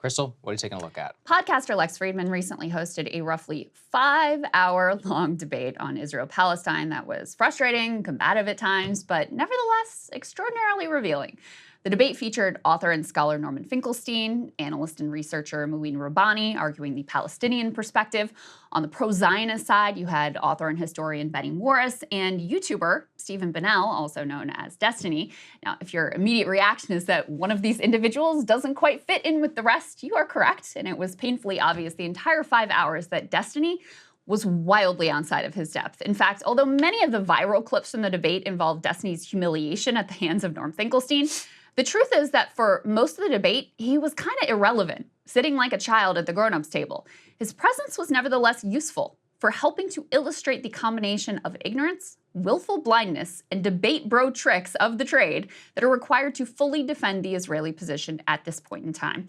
Krystal, what are you taking a look at? Podcaster Lex Friedman recently hosted a roughly 5-hour-long debate on Israel-Palestine that was frustrating, combative at times, but nevertheless extraordinarily revealing. The debate featured author and scholar Norm Finkelstein, analyst and researcher Mouin Rabbani arguing the Palestinian perspective. On the pro-Zionist side, you had author and historian Benny Morris and YouTuber Stephen Bennell, also known as Destiny. Now, if your immediate reaction is that one of these individuals doesn't quite fit in with the rest, you are correct, and it was painfully obvious the entire 5 hours that Destiny was wildly outside of his depth. In fact, although many of the viral clips from the debate involved Destiny's humiliation at the hands of Norm Finkelstein, the truth is that for most of the debate, he was kind of irrelevant, sitting like a child at the grown-ups table. His presence was nevertheless useful for helping to illustrate the combination of ignorance, willful blindness, and debate bro tricks of the trade that are required to fully defend the Israeli position at this point in time.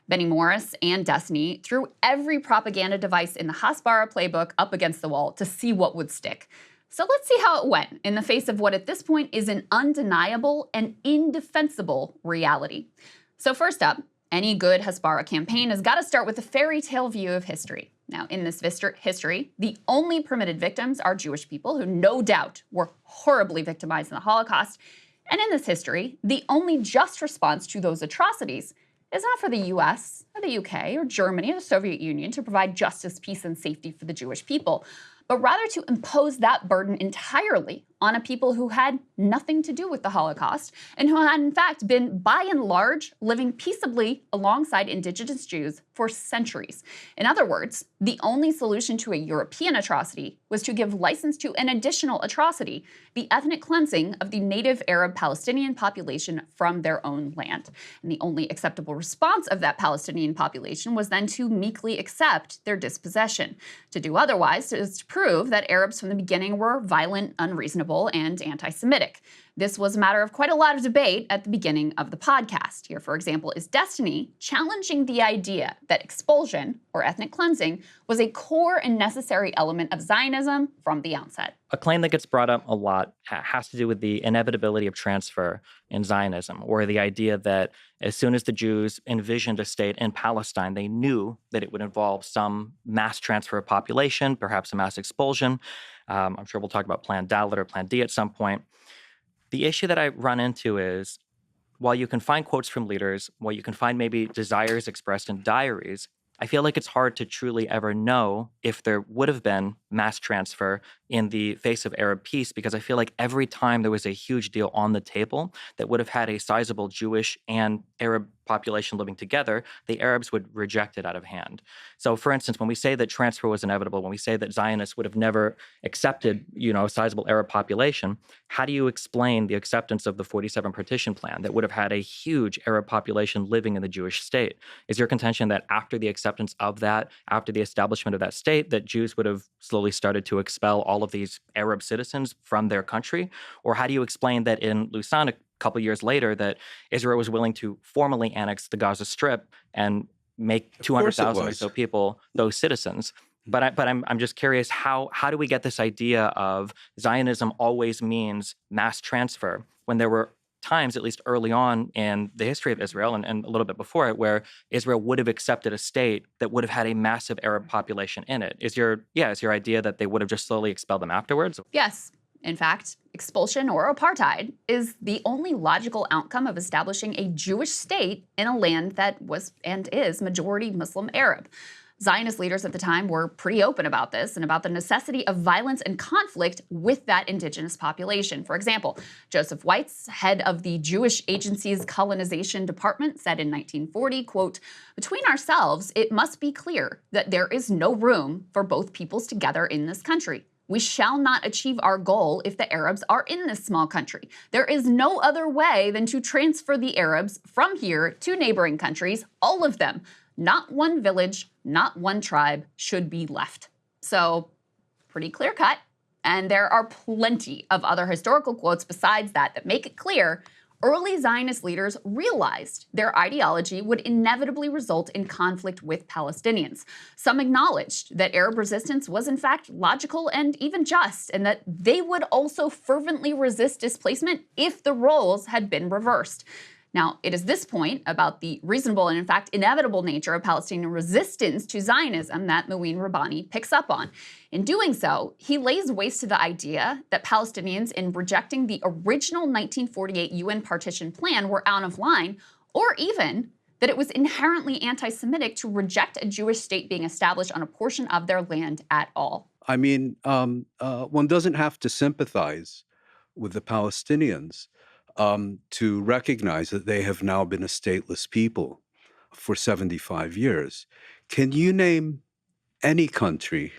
Benny Morris and Destiny threw every propaganda device in the Hasbara playbook up against the wall to see what would stick. So let's see how it went in the face of what at this point is an undeniable and indefensible reality. So first up, any good Hasbara campaign has got to start with a fairy tale view of history. Now, in this history, the only permitted victims are Jewish people who no doubt were horribly victimized in the Holocaust. And in this history, the only just response to those atrocities is not for the US or the UK or Germany or the Soviet Union to provide justice, peace, and safety for the Jewish people, but rather to impose that burden entirely on a people who had nothing to do with the Holocaust and who had in fact been, by and large, living peaceably alongside indigenous Jews for centuries. In other words, the only solution to a European atrocity was to give license to an additional atrocity, the ethnic cleansing of the native Arab Palestinian population from their own land. And the only acceptable response of that Palestinian population was then to meekly accept their dispossession. To do otherwise is to prove that Arabs from the beginning were violent, unreasonable, and anti-Semitic. This was a matter of quite a lot of debate at the beginning of the podcast. Here, for example, is Destiny challenging the idea that expulsion, or ethnic cleansing, was a core and necessary element of Zionism from the outset. A claim that gets brought up a lot has to do with the inevitability of transfer in Zionism, or the idea that as soon as the Jews envisioned a state in Palestine, they knew that it would involve some mass transfer of population, perhaps a mass expulsion. I'm sure we'll talk about Plan Dalet or Plan D at some point. The issue that I run into is, while you can find quotes from leaders, while you can find maybe desires expressed in diaries, I feel like it's hard to truly ever know if there would have been mass transfer in the face of Arab peace, because I feel like every time there was a huge deal on the table that would have had a sizable Jewish and Arab population living together, the Arabs would reject it out of hand. So, for instance, when we say that transfer was inevitable, when we say that Zionists would have never accepted, a sizable Arab population, how do you explain the acceptance of the 47 partition plan that would have had a huge Arab population living in the Jewish state? Is your contention that after the acceptance of that, after the establishment of that state, that Jews would have slowly started to expel all of these Arab citizens from their country? Or how do you explain that in Lausanne, a couple years later, that Israel was willing to formally annex the Gaza Strip and make 200,000 or so people those citizens? But I'm just curious, how do we get this idea of Zionism always means mass transfer when there were times, at least early on in the history of Israel and a little bit before it, where Israel would have accepted a state that would have had a massive Arab population in it? Is your idea that they would have just slowly expelled them afterwards? Yes. In fact, expulsion or apartheid is the only logical outcome of establishing a Jewish state in a land that was and is majority Muslim Arab. Zionist leaders at the time were pretty open about this and about the necessity of violence and conflict with that indigenous population. For example, Joseph Weitz, head of the Jewish Agency's colonization department, said in 1940, quote, "Between ourselves, it must be clear that there is no room for both peoples together in this country. We shall not achieve our goal if the Arabs are in this small country. There is no other way than to transfer the Arabs from here to neighboring countries, all of them. Not one village, not one tribe should be left." So, pretty clear cut. And there are plenty of other historical quotes besides that make it clear early Zionist leaders realized their ideology would inevitably result in conflict with Palestinians. Some acknowledged that Arab resistance was in fact logical and even just, and that they would also fervently resist displacement if the roles had been reversed. Now, it is this point about the reasonable and, in fact, inevitable nature of Palestinian resistance to Zionism that Mouin Rabbani picks up on. In doing so, he lays waste to the idea that Palestinians, in rejecting the original 1948 UN partition plan, were out of line, or even that it was inherently anti-Semitic to reject a Jewish state being established on a portion of their land at all. I mean, one doesn't have to sympathize with the Palestinians to recognize that they have now been a stateless people for 75 years. Can you name any country,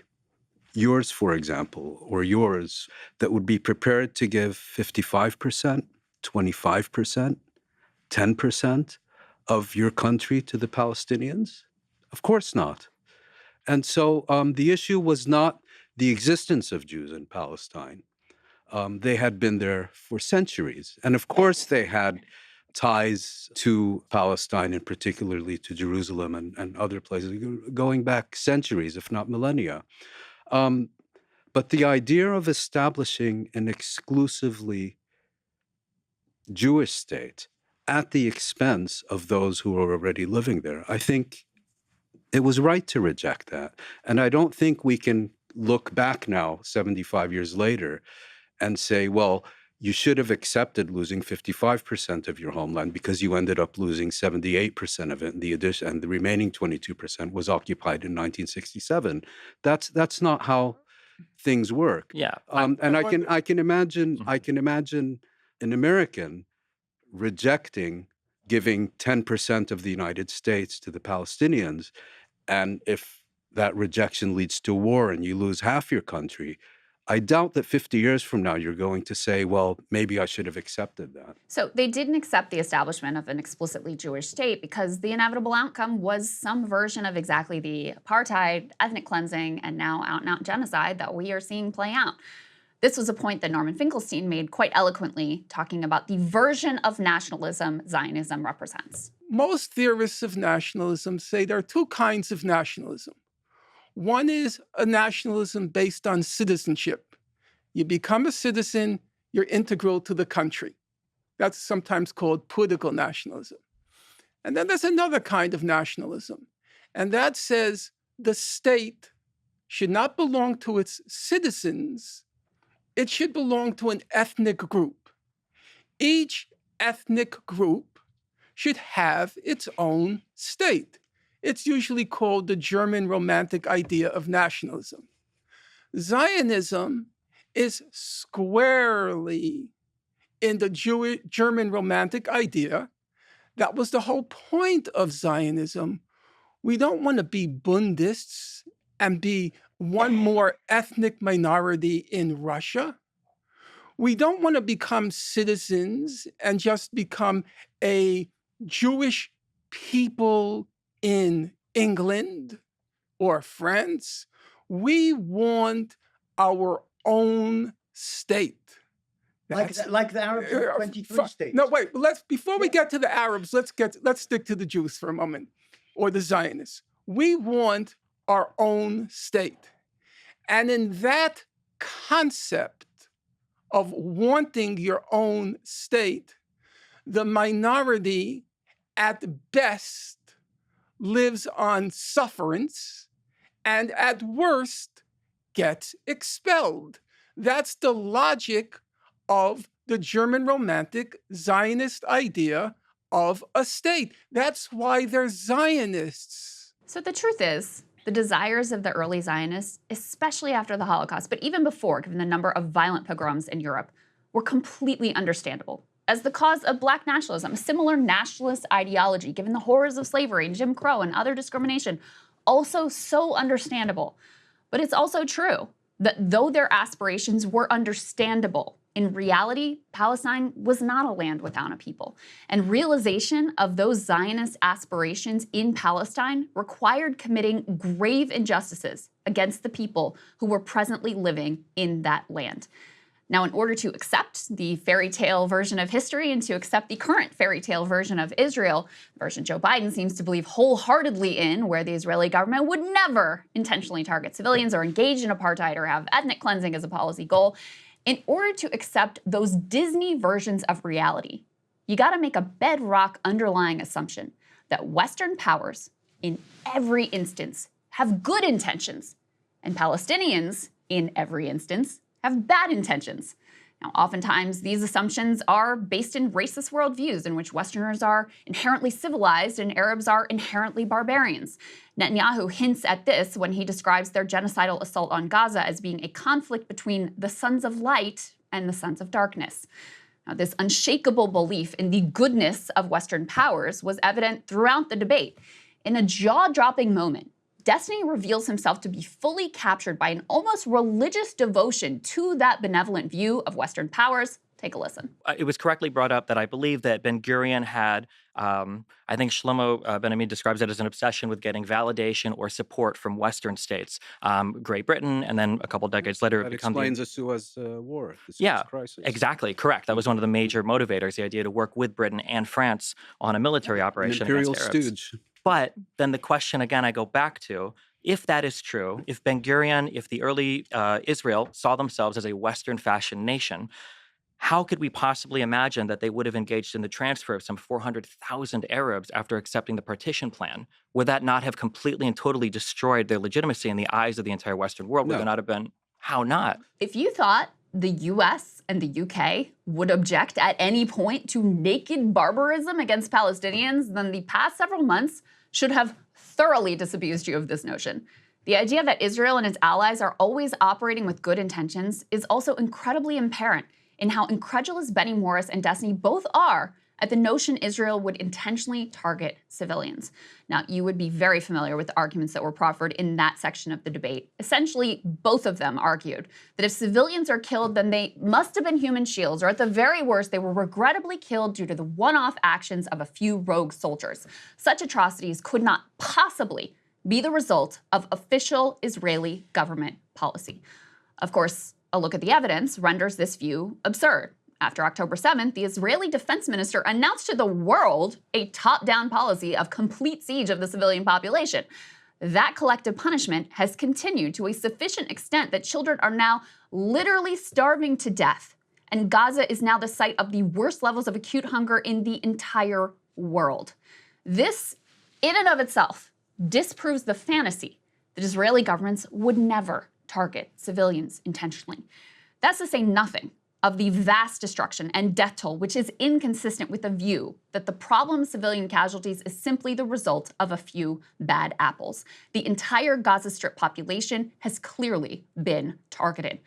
yours, for example, or yours, that would be prepared to give 55%, 25%, 10% of your country to the Palestinians? Of course not. And so the issue was not the existence of Jews in Palestine. They had been there for centuries. And of course, they had ties to Palestine and particularly to Jerusalem and other places going back centuries, if not millennia. But the idea of establishing an exclusively Jewish state at the expense of those who are already living there, I think it was right to reject that. And I don't think we can look back now, 75 years later, and say, well, you should have accepted losing 55% of your homeland because you ended up losing 78% of it, and the remaining 22% was occupied in 1967. That's not how things work. Yeah. And I can imagine an American rejecting giving 10% of the United States to the Palestinians, and if that rejection leads to war and you lose half your country, I doubt that 50 years from now you're going to say, well, maybe I should have accepted that. So they didn't accept the establishment of an explicitly Jewish state because the inevitable outcome was some version of exactly the apartheid, ethnic cleansing, and now out-and-out genocide that we are seeing play out. This was a point that Norman Finkelstein made quite eloquently, talking about the version of nationalism Zionism represents. Most theorists of nationalism say there are two kinds of nationalism. One is a nationalism based on citizenship. You become a citizen, you're integral to the country. That's sometimes called political nationalism. And then there's another kind of nationalism, and that says the state should not belong to its citizens. It should belong to an ethnic group. Each ethnic group should have its own state. It's usually called the German Romantic idea of nationalism. Zionism is squarely in the German Romantic idea. That was the whole point of Zionism. We don't want to be Bundists and be one more ethnic minority in Russia. We don't want to become citizens and just become a Jewish people in England or France. We want our own state. Like the Arabs have 23 states. No, wait. Before we get to the Arabs, let's stick to the Jews for a moment, or the Zionists. We want our own state. And in that concept of wanting your own state, the minority at best lives on sufferance and at worst gets expelled. That's the logic of the German Romantic Zionist idea of a state. That's why they're Zionists. So the truth is, the desires of the early Zionists, especially after the Holocaust, but even before, given the number of violent pogroms in Europe, were completely understandable. As the cause of Black nationalism, a similar nationalist ideology, given the horrors of slavery and Jim Crow and other discrimination, also so understandable. But it's also true that though their aspirations were understandable, in reality, Palestine was not a land without a people. And realization of those Zionist aspirations in Palestine required committing grave injustices against the people who were presently living in that land. Now, in order to accept the fairy tale version of history and to accept the current fairy tale version of Israel, the version Joe Biden seems to believe wholeheartedly in, where the Israeli government would never intentionally target civilians or engage in apartheid or have ethnic cleansing as a policy goal, in order to accept those Disney versions of reality, you got to make a bedrock underlying assumption that Western powers, in every instance, have good intentions, and Palestinians, in every instance, have bad intentions. Now, oftentimes, these assumptions are based in racist worldviews in which Westerners are inherently civilized and Arabs are inherently barbarians. Netanyahu hints at this when he describes their genocidal assault on Gaza as being a conflict between the sons of light and the sons of darkness. Now, this unshakable belief in the goodness of Western powers was evident throughout the debate. In a jaw-dropping moment, Destiny reveals himself to be fully captured by an almost religious devotion to that benevolent view of Western powers. Take a listen. It was correctly brought up that I believe that Ben-Gurion had, I think Shlomo Ben-Ami describes it as an obsession with getting validation or support from Western states. Great Britain, and then a couple decades later, That it becomes explains the Suez War, the Suez Yeah, crisis. exactly, correct. That was one of the major motivators, the idea to work with Britain and France on a military An operation imperial against Arabs. stooge. But then the question again I go back to, if that is true, if Ben-Gurion, if the early Israel saw themselves as a Western fashion nation, how could we possibly imagine that they would have engaged in the transfer of some 400,000 Arabs after accepting the partition plan? Would that not have completely and totally destroyed their legitimacy in the eyes of the entire Western world? Would No. there not have been? How not? If you thought the US and the UK would object at any point to naked barbarism against Palestinians, then the past several months should have thoroughly disabused you of this notion. The idea that Israel and its allies are always operating with good intentions is also incredibly apparent in how incredulous Benny Morris and Destiny both are at the notion Israel would intentionally target civilians. Now, you would be very familiar with the arguments that were proffered in that section of the debate. Essentially, both of them argued that if civilians are killed, then they must have been human shields, or at the very worst, they were regrettably killed due to the one-off actions of a few rogue soldiers. Such atrocities could not possibly be the result of official Israeli government policy. Of course, a look at the evidence renders this view absurd. After October 7th, the Israeli defense minister announced to the world a top-down policy of complete siege of the civilian population. That collective punishment has continued to a sufficient extent that children are now literally starving to death. And Gaza is now the site of the worst levels of acute hunger in the entire world. This, in and of itself, disproves the fantasy that Israeli governments would never target civilians intentionally. That's to say nothing of the vast destruction and death toll, which is inconsistent with the view that the problem of civilian casualties is simply the result of a few bad apples. The entire Gaza Strip population has clearly been targeted.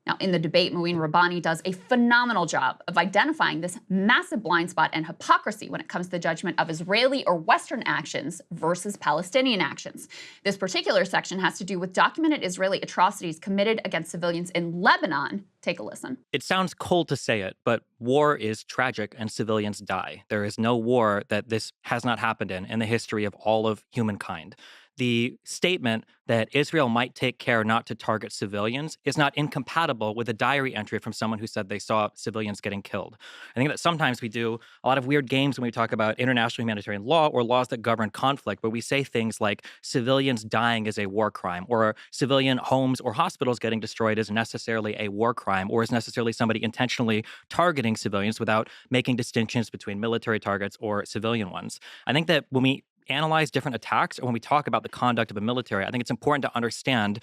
Now, in the debate, Mouin Rabbani does a phenomenal job of identifying this massive blind spot and hypocrisy when it comes to the judgment of Israeli or Western actions versus Palestinian actions. This particular section has to do with documented Israeli atrocities committed against civilians in Lebanon. Take a listen. It sounds cold to say it, but war is tragic and civilians die. There is no war that this has not happened in the history of all of humankind. The statement that Israel might take care not to target civilians is not incompatible with a diary entry from someone who said they saw civilians getting killed. I think that sometimes we do a lot of weird games when we talk about international humanitarian law or laws that govern conflict, where we say things like civilians dying is a war crime, or civilian homes or hospitals getting destroyed is necessarily a war crime, or is necessarily somebody intentionally targeting civilians without making distinctions between military targets or civilian ones. I think that when we analyze different attacks, or when we talk about the conduct of the military, I think it's important to understand,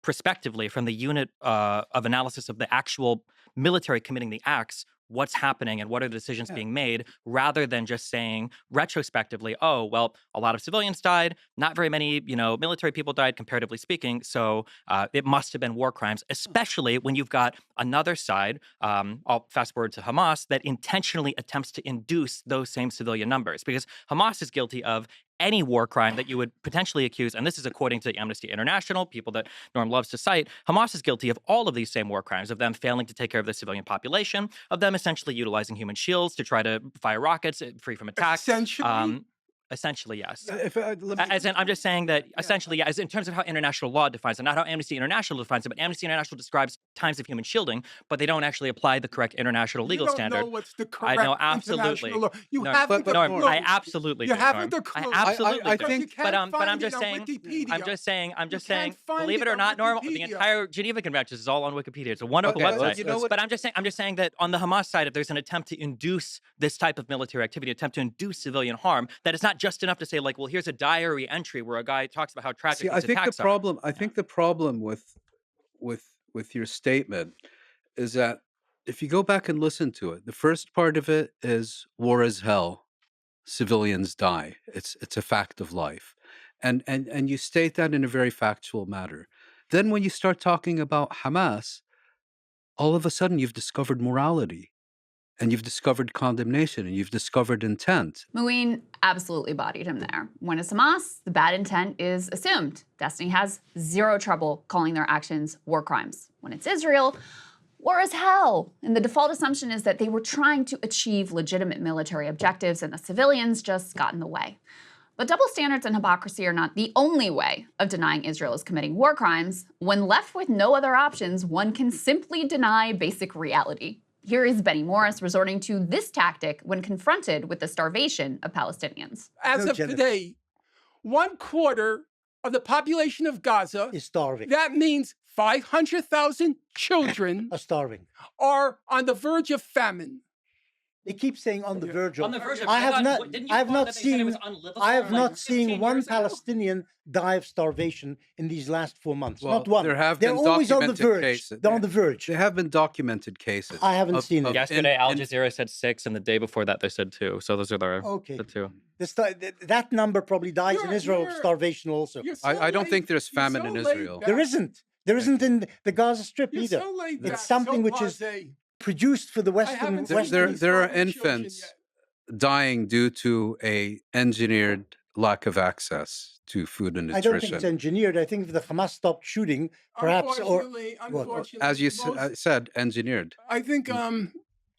prospectively, from the unit of analysis of the actual military committing the acts, what's happening and what are the decisions being made, rather than just saying retrospectively, oh, well, a lot of civilians died, not very many, military people died, comparatively speaking, so it must have been war crimes, especially when you've got another side, I'll fast forward to Hamas, that intentionally attempts to induce those same civilian numbers, because Hamas is guilty of any war crime that you would potentially accuse, and this is according to Amnesty International, people that Norm loves to cite. Hamas is guilty of all of these same war crimes, of them failing to take care of the civilian population, of them essentially utilizing human shields to try to fire rockets free from attack. Essentially, Essentially, yes. Let me, As in, I'm just saying that essentially, yeah, as in terms of how international law defines it, not how Amnesty International defines it, but Amnesty International describes times of human shielding, but they don't actually apply the correct international legal You don't standard. know what's the I correct know, absolutely. international law. You Norm, haven't but a Norm, clue. I absolutely You do, haven't Norm. a clue. I absolutely I do. think- but I'm find just it on saying, Wikipedia. I'm just saying, You believe can't find it it or on not, Norm, the Wikipedia. entire Geneva Convention is all on Wikipedia. It's a wonderful Okay, website. you know what? But I'm just saying that on the Hamas side, if there's an attempt to induce this type of military activity, attempt to induce civilian harm, that it's not just enough to say, like, well, here's a diary entry where a guy talks about how tragic See, these I think the attacks are. problem. I think the problem with your statement is that if you go back and listen to it, the first part of it is war is hell, civilians die. It's a fact of life, and you state that in a very factual manner. Then when you start talking about Hamas, all of a sudden you've discovered morality, and you've discovered condemnation, and you've discovered intent. Mouin absolutely bodied him there. When it's Hamas, the bad intent is assumed. Destiny has zero trouble calling their actions war crimes. When it's Israel, war is hell. And the default assumption is that they were trying to achieve legitimate military objectives and the civilians just got in the way. But double standards and hypocrisy are not the only way of denying Israel is committing war crimes. When left with no other options, one can simply deny basic reality. Here is Benny Morris resorting to this tactic when confronted with the starvation of Palestinians. As No of genocide. today, 1/4 of the population of Gaza, Is starving. that means 500,000 children Are starving. are on the verge of famine. They keep saying on the verge of. On the verge of- I I have thought- not. didn't you I have quote not that they said it was seen. unlivable I have like not 15 seen one years ago? Palestinian die of starvation in these last 4 months. Well, Not one. there have They're been always on the documented verge. cases. They're on the verge. There have been documented cases. I haven't seen it. Yesterday, Al Jazeera said 6, and the day before that, they said 2. So those are Okay. the 2. That number probably dies in You're- Israel of you're- starvation also. You're so I don't think laid- there's you're famine so in laid Israel. back. There isn't. There isn't in the Gaza Strip You're either. so laid It's back, something so which is blasé. produced for the Western. haven't seen Western these There are starving children infants yet. dying due to a engineered lack of access to food and I don't think it's nutrition. engineered. I think if the Hamas stopped shooting, perhaps, or Unfortunately, As you most- said, engineered. I think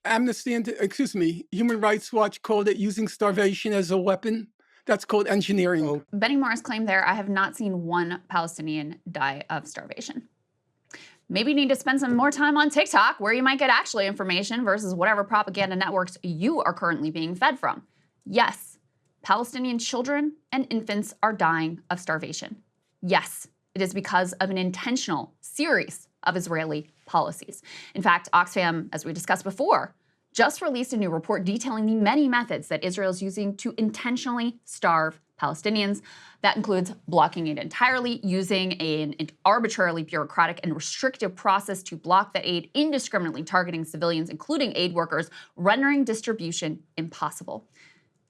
Amnesty, Human Rights Watch called it using starvation as a weapon. That's called engineering. Oh, Benny Morris claimed there, I have not seen one Palestinian die of starvation. Maybe you need to spend some more time on TikTok, where you might get actual information versus whatever propaganda networks you are currently being fed from. Yes, Palestinian children and infants are dying of starvation. Yes, it is because of an intentional series of Israeli policies. In fact, Oxfam, as we discussed before, just released a new report detailing the many methods that Israel is using to intentionally starve Palestinians. That includes blocking aid entirely, using an arbitrarily bureaucratic and restrictive process to block the aid, indiscriminately targeting civilians, including aid workers, rendering distribution impossible.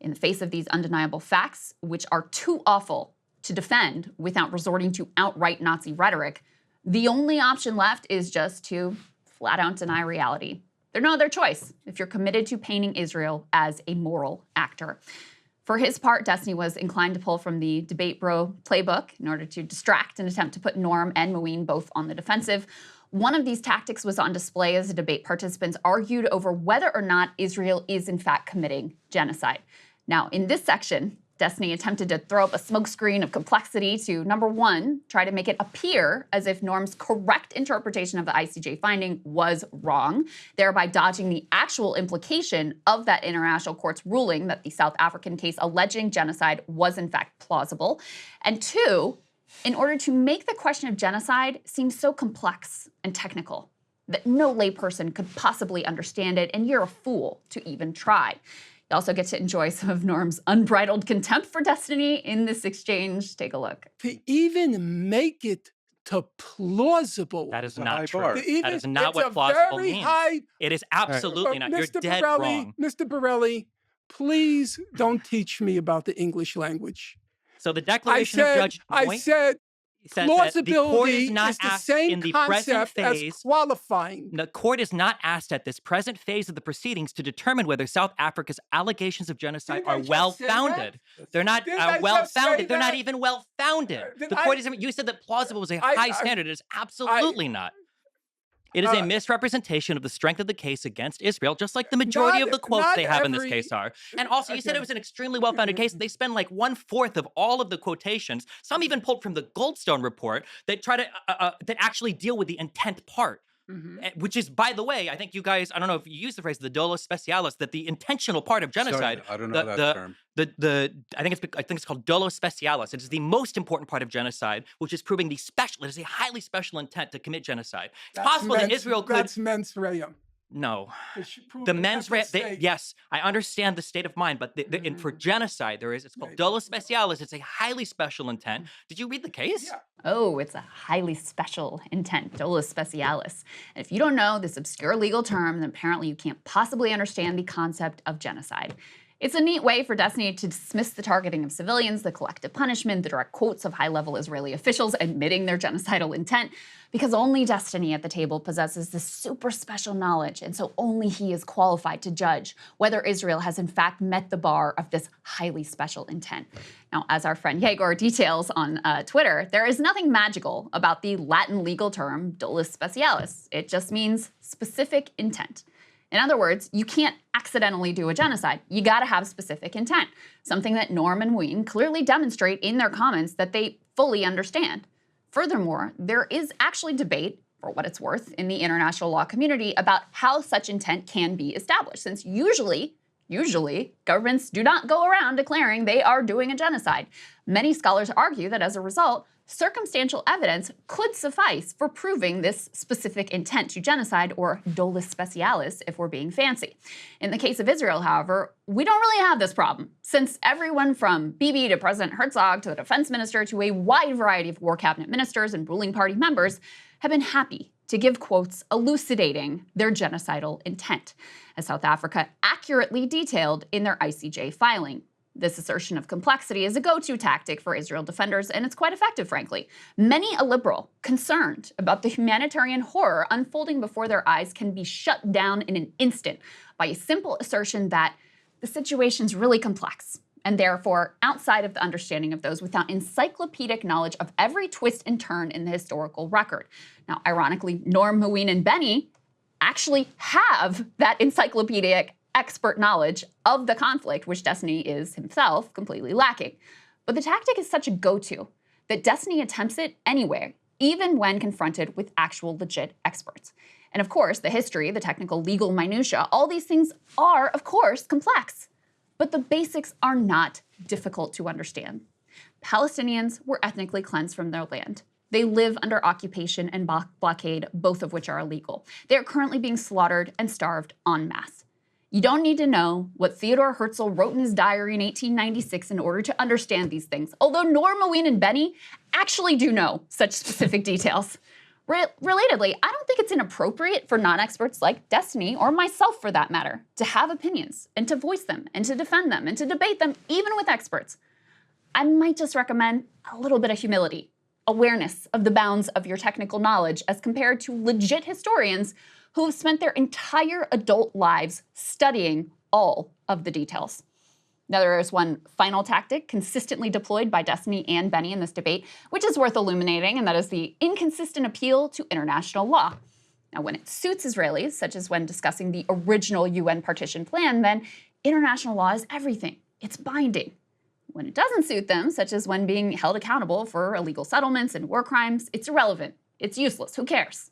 In the face of these undeniable facts, which are too awful to defend without resorting to outright Nazi rhetoric, the only option left is just to flat out deny reality. There's no other choice if you're committed to painting Israel as a moral actor. For his part, Destiny was inclined to pull from the Debate Bro playbook in order to distract and attempt to put Norm and Mouin both on the defensive. One of these tactics was on display as the debate participants argued over whether or not Israel is in fact committing genocide. Now, in this section, Destiny attempted to throw up a smokescreen of complexity to, number one, try to make it appear as if Norm's correct interpretation of the ICJ finding was wrong, thereby dodging the actual implication of that international court's ruling that the South African case alleging genocide was in fact plausible. And two, in order to make the question of genocide seem so complex and technical that no layperson could possibly understand it, and you're a fool to even try. You also get to enjoy some of Norm's unbridled contempt for Destiny in this exchange. Take a look. To even make it to plausible. That is It's a not high true. bar. To even- That is not it's what a plausible very means. high- It is absolutely not. You're Mr. dead Borelli, wrong. Mr. Borelli, please don't teach me about the English language. So the I declaration of said, Judge Moy said says that the court plausibility is not is the asked same in the present concept as phase. qualifying. The court is not asked at this present phase of the proceedings to determine whether South Africa's allegations of genocide Didn't I are just well-founded. They're not Didn't I just say well-founded. They're not that? even well-founded. Did The I- court isn't. You said that plausible was a I- high standard. It is absolutely not. It is a misrepresentation of the strength of the case against Israel, just like the majority of the quotes they have in this case are. And also, you said it was an extremely well-founded case. They spend like 1/4 of all of the quotations, some even pulled from the Goldstone report, that try to that actually deal with the intent part. Which is, by the way, I think you guys, I don't know if you use the phrase, the dolus specialis, that the intentional part of genocide. Sorry, I don't know that term. I think it's called dolus specialis. It is the most important part of genocide, which is proving it is a highly special intent to commit genocide. It's possible that Israel could. That's mens rea. No, the mens rea. Yes, I understand the state of mind, but and for genocide, it's called dolus specialis. It's a highly special intent. Did you read the case? Yeah. Oh, it's a highly special intent, dolus specialis. And if you don't know this obscure legal term, then apparently you can't possibly understand the concept of genocide. It's a neat way for Destiny to dismiss the targeting of civilians, the collective punishment, the direct quotes of high-level Israeli officials admitting their genocidal intent, because only Destiny at the table possesses this super special knowledge, and so only he is qualified to judge whether Israel has in fact met the bar of this highly special intent. Now, as our friend Yegor details on Twitter, there is nothing magical about the Latin legal term dolus specialis. It just means specific intent. In other words, you can't accidentally do a genocide. You gotta have specific intent, something that Norm and Mouin clearly demonstrate in their comments that they fully understand. Furthermore, there is actually debate, for what it's worth, in the international law community about how such intent can be established, since usually governments do not go around declaring they are doing a genocide. Many scholars argue that as a result, circumstantial evidence could suffice for proving this specific intent to genocide, or dolus specialis if we're being fancy. In the case of Israel, however, we don't really have this problem, since everyone from Bibi to President Herzog to the defense minister to a wide variety of war cabinet ministers and ruling party members have been happy to give quotes elucidating their genocidal intent, as South Africa accurately detailed in their ICJ filing. This assertion of complexity is a go-to tactic for Israel defenders, and it's quite effective, frankly. Many a liberal concerned about the humanitarian horror unfolding before their eyes can be shut down in an instant by a simple assertion that the situation's really complex, and therefore outside of the understanding of those without encyclopedic knowledge of every twist and turn in the historical record. Now, ironically, Norm, Mouin, and Benny actually have that encyclopedic expert knowledge of the conflict, which Destiny is himself completely lacking. But the tactic is such a go-to that Destiny attempts it anyway, even when confronted with actual legit experts. And of course, the history, the technical legal minutia, all these things are, of course, complex. But the basics are not difficult to understand. Palestinians were ethnically cleansed from their land. They live under occupation and blockade, both of which are illegal. They are currently being slaughtered and starved en masse. You don't need to know what Theodore Herzl wrote in his diary in 1896 in order to understand these things, although Norm, Mouin, and Benny actually do know such specific details. Relatedly, I don't think it's inappropriate for non-experts like Destiny, or myself for that matter, to have opinions and to voice them and to defend them and to debate them, even with experts. I might just recommend a little bit of humility, awareness of the bounds of your technical knowledge as compared to legit historians who have spent their entire adult lives studying all of the details. Now, there is one final tactic consistently deployed by Destiny and Benny in this debate, which is worth illuminating, and that is the inconsistent appeal to international law. Now, when it suits Israelis, such as when discussing the original UN partition plan, then international law is everything. It's binding. When it doesn't suit them, such as when being held accountable for illegal settlements and war crimes, it's irrelevant. It's useless. Who cares?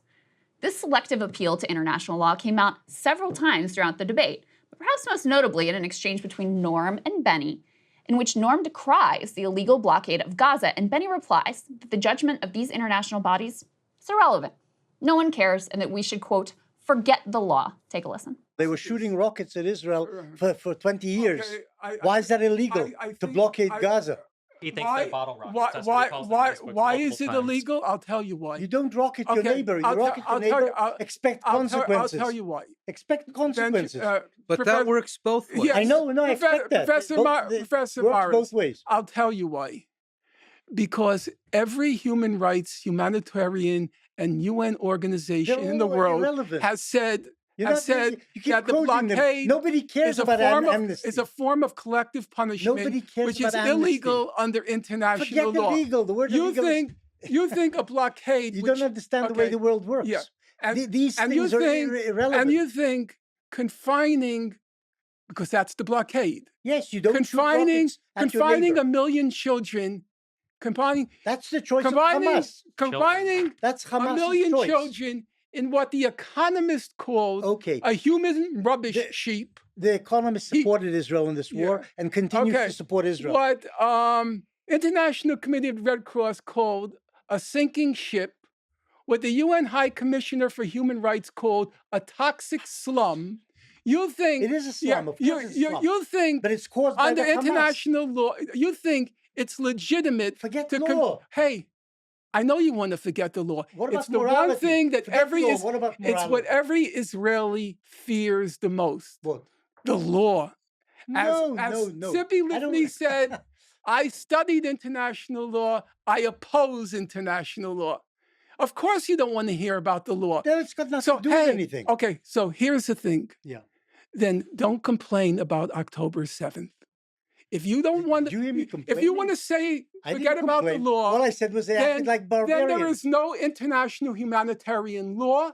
This selective appeal to international law came out several times throughout the debate, but perhaps most notably in an exchange between Norm and Benny, in which Norm decries the illegal blockade of Gaza and Benny replies that the judgment of these international bodies is irrelevant. No one cares, and that we should, quote, forget the law. Take a listen. They were shooting rockets at Israel for 20 years. Okay, Why is that illegal to blockade Gaza? He thinks they're bottle rockets. That's what he calls them in his books Why multiple is it times. illegal? I'll tell you why. You don't rocket your Okay, neighbor. You I'll rocket tell- your I'll tell neighbor. you- I'll- Expect I'll consequences. tell you why. Expect consequences. But that works both ways. Yes. I know, I expect that. Professor Works Morris, both ways. I'll tell you why. Because every human rights, humanitarian, and UN organization They're in the all world irrelevant. has said You that the quoting them. blockade Nobody cares is a about form amnesty. is a form of collective punishment, Nobody cares which is about amnesty. illegal under international Forget law. illegal. The word You illegal think a blockade? you which, don't understand the way okay, the world works. Yeah. These and you things are think, irrelevant. and you think confining, because that's the blockade. Yes, you don't Confining shoot rockets at your 1 neighbor. million children, That's the choice of combining Hamas. That's a Hamas's million choice. children in what the Economist called Okay. a human rubbish The- sheep. The Economist supported Israel in this war and continues to support Israel. What International Committee of the Red Cross called a sinking ship, what the UN High Commissioner for Human Rights called a toxic slum. You think It is a slum, of course it's a slum. You think, but it's caused by under the Hamas. international law, you think it's legitimate Forget to law. Hey, I know you want to forget the law. What about it's the morality? one thing that Forget law. What about it's morality? what every Israeli fears the most. What? The law. As No. Tzipi Livni said, I studied international law. I oppose international law. Of course you don't want to hear about the law. Then it's got nothing to do with anything. Okay, so here's the thing. Yeah. Then don't complain about October 7th. If you don't want to, Did you hear me if you complaining? want to say, I forget didn't about the complain. law, All I said was they acted like barbarians. then there is no international humanitarian law.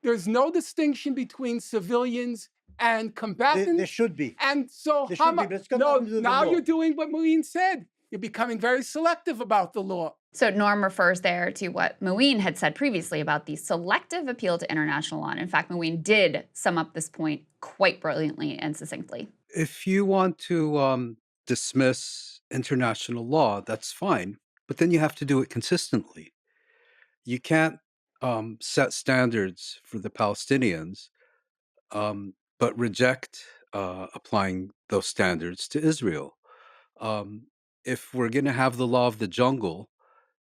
There's no distinction between civilians and combatants. There should be. And so There should be, but it's got nothing to do with the now law. you're doing what Mouin said. You're becoming very selective about the law. So Norm refers there to what Mouin had said previously about the selective appeal to international law. And in fact, Mouin did sum up this point quite brilliantly and succinctly. If you want to dismiss international law, that's fine, but then you have to do it consistently. You can't set standards for the Palestinians, but reject applying those standards to Israel. If we're going to have the law of the jungle,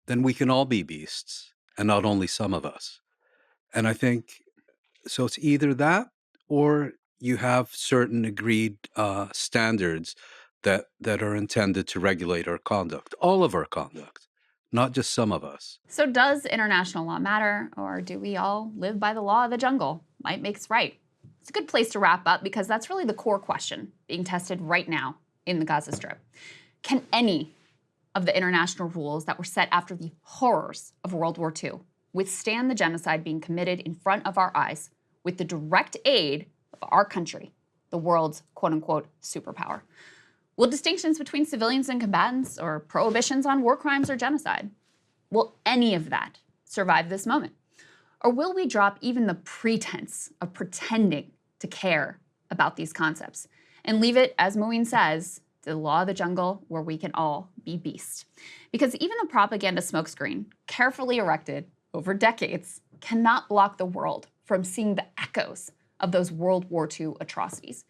then we can all be beasts, and not only some of us. And I think, so it's either that, or you have certain agreed standards that are intended to regulate our conduct, all of our conduct, not just some of us. So does international law matter, or do we all live by the law of the jungle? Might makes right. It's a good place to wrap up because that's really the core question being tested right now in the Gaza Strip. Can any of the international rules that were set after the horrors of World War II withstand the genocide being committed in front of our eyes with the direct aid of our country, the world's quote-unquote superpower? Will distinctions between civilians and combatants or prohibitions on war crimes or genocide, will any of that survive this moment? Or will we drop even the pretense of pretending to care about these concepts and leave it, as Mouin says, the law of the jungle where we can all be beasts? Because even the propaganda smokescreen, carefully erected over decades, cannot block the world from seeing the echoes of those World War II atrocities.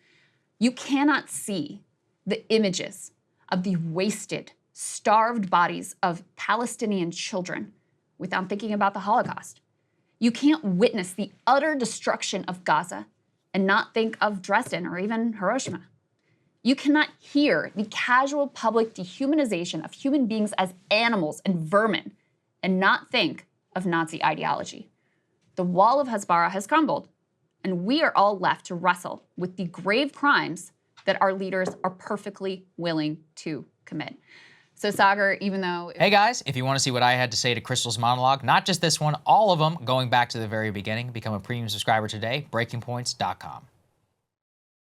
You cannot see the images of the wasted, starved bodies of Palestinian children without thinking about the Holocaust. You can't witness the utter destruction of Gaza and not think of Dresden or even Hiroshima. You cannot hear the casual public dehumanization of human beings as animals and vermin and not think of Nazi ideology. The wall of Hasbara has crumbled, and we are all left to wrestle with the grave crimes that our leaders are perfectly willing to commit. So Saagar, even though... Hey guys, if you want to see what I had to say to Krystal's monologue, not just this one, all of them, going back to the very beginning, become a premium subscriber today, breakingpoints.com.